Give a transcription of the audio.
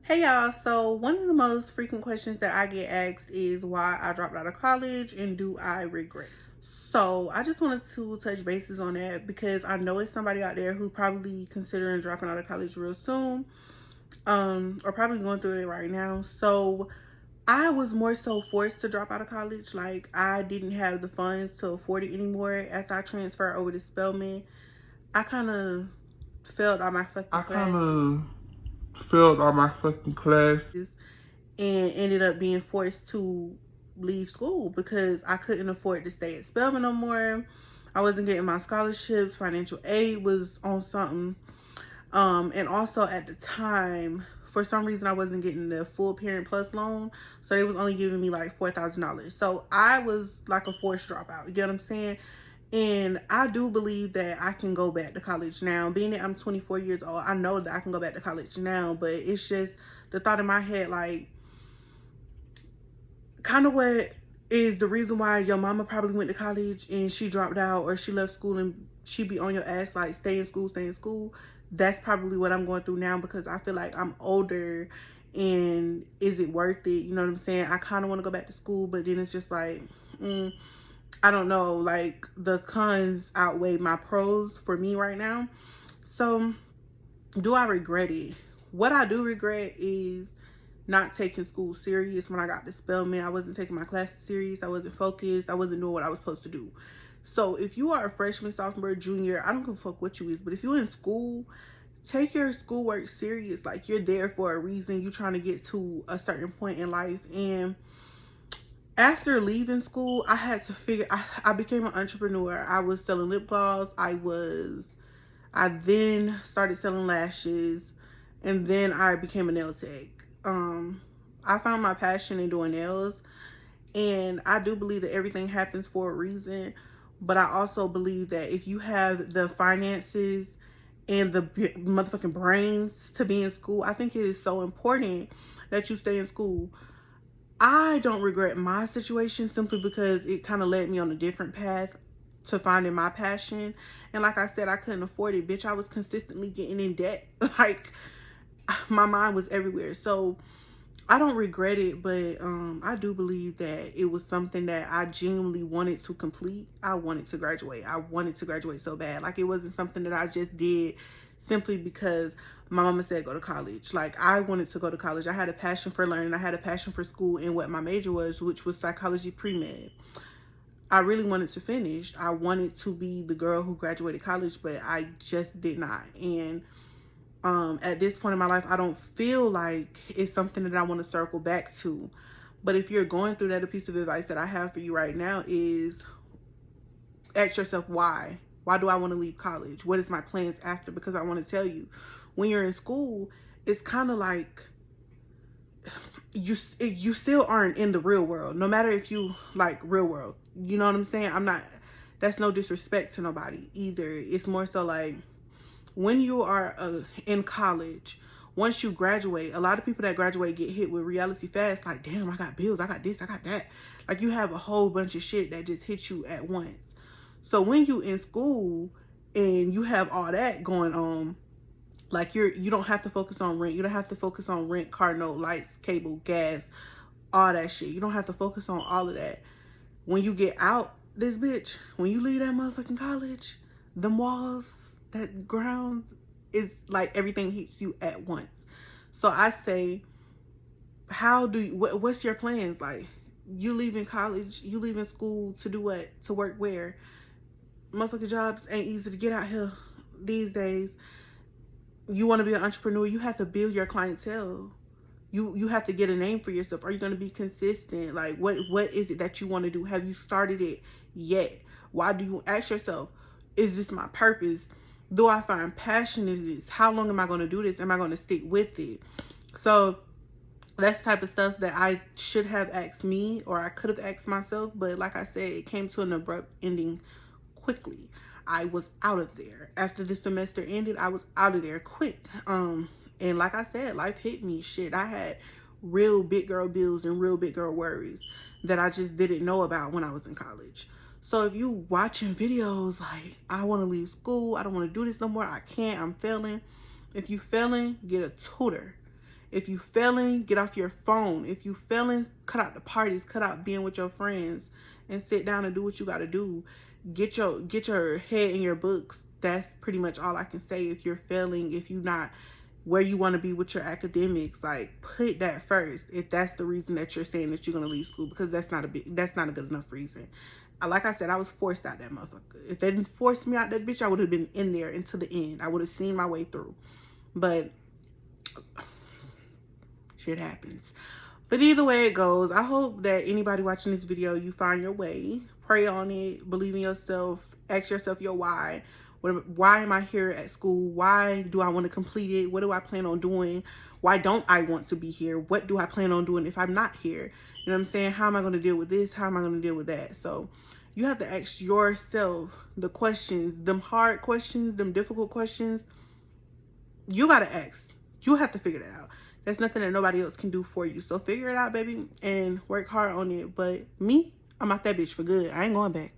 Hey y'all, so one of the most frequent questions that I get asked is why I dropped out of college and do I regret? So I just wanted to touch bases on that because I know it's somebody out there who probably considering dropping out of college real soon, or probably going through it right now. So I was more so forced to drop out of college. Like I didn't have the funds to afford it anymore after I transferred over to Spelman. I kind of failed all my fucking classes and ended up being forced to leave school because I couldn't afford to stay at Spelman no more. I wasn't getting my scholarships. Financial aid was on something. And also at the time, for some reason, I wasn't getting the full Parent Plus loan. So they was only giving me like $4,000. So I was like a forced dropout. You get what I'm saying? And I do believe that I can go back to college now. Being that I'm 24 years old, I know that I can go back to college now. But it's just the thought in my head, like, kind of what is the reason why your mama probably went to college and she dropped out or she left school and she be on your ass like stay in school, stay in school. That's probably what I'm going through now because I feel like I'm older and is it worth it? You know what I'm saying? I kind of want to go back to school, but then it's just like, I don't know, like the cons outweigh my pros for me right now. So do I regret it? What I do regret is not taking school serious. When I got to Spelman, I wasn't taking my classes serious. I wasn't focused. I wasn't doing what I was supposed to do. So if you are a freshman, sophomore, junior, I don't give a fuck what you is, but if you're in school, take your schoolwork serious. Like you're there for a reason. You're trying to get to a certain point in life. And after leaving school, I had to figure, I became an entrepreneur. I was selling lip gloss. I then started selling lashes, and then I became a nail tech. I found my passion in doing nails, and I do believe that everything happens for a reason, but I also believe that if you have the finances and the motherfucking brains to be in school, I think it is so important that you stay in school. I don't regret my situation simply because it kind of led me on a different path to finding my passion. And like I said, I couldn't afford it. Bitch, I was consistently getting in debt. Like, my mind was everywhere. So I don't regret it, but I do believe that it was something that I genuinely wanted to complete. I wanted to graduate. I wanted to graduate so bad. Like, it wasn't something that I just did simply because my mama said go to college. Like, I wanted to go to college. I had a passion for learning. I had a passion for school and what my major was, which was psychology pre-med. I really wanted to finish. I wanted to be the girl who graduated college, but I just did not. And at this point in my life, I don't feel like it's something that I want to circle back to. But if you're going through that, a piece of advice that I have for you right now is ask yourself why. Why do I want to leave college? What is my plans after? Because I want to tell you, when you're in school, it's kind of like you still aren't in the real world. No matter if you like real world, you know what I'm saying? That's no disrespect to nobody either. It's more so like, when you are in college, once you graduate, a lot of people that graduate get hit with reality fast. Like, damn, I got bills, I got this, I got that. Like, you have a whole bunch of shit that just hits you at once. So when you in school and you have all that going on, like you don't have to focus on rent. You don't have to focus on rent, car note, lights, cable, gas, all that shit. You don't have to focus on all of that. When you get out this bitch, when you leave that motherfucking college, them walls, that ground is like everything hits you at once. So I say, what's your plans? Like, you leaving college, you leaving school to do what? To work where? Motherfucking jobs ain't easy to get out here these days. You want to be an entrepreneur, you have to build your clientele. You have to get a name for yourself. Are you going to be consistent? Like, what is it that you want to do? Have you started it yet? Why do you ask yourself, is this my purpose? Do I find passion in this? How long am I going to do this? Am I going to stick with it? So that's the type of stuff that I should have asked me, or I could have asked myself. But like I said, it came to an abrupt ending quickly. I was out of there. After the semester ended, I was out of there quick. And like I said, life hit me. Shit, I had real big girl bills and real big girl worries that I just didn't know about when I was in college. So if you watching videos like, I want to leave school, I don't want to do this no more, I can't, I'm failing. If you failing, get a tutor. If you failing, get off your phone. If you failing, cut out the parties, cut out being with your friends, and sit down and do what you got to do. Get your head in your books. That's pretty much all I can say. If you're failing, if you're not where you want to be with your academics, like, put that first. If that's the reason that you're saying that you're gonna leave school, because that's not a good enough reason. Like I said, I was forced out that motherfucker. If they didn't force me out that bitch, I would have been in there until the end. I would have seen my way through. But shit happens. But either way it goes, I hope that anybody watching this video, you find your way. Pray on it. Believe in yourself. Ask yourself your why. Why am I here at school? Why do I want to complete it? What do I plan on doing? Why don't I want to be here? What do I plan on doing if I'm not here? You know what I'm saying? How am I going to deal with this? How am I going to deal with that? So you have to ask yourself the questions, them hard questions, them difficult questions. You got to ask. You have to figure that out. That's nothing that nobody else can do for you. So figure it out, baby, and work hard on it. But me, I'm out that bitch for good. I ain't going back.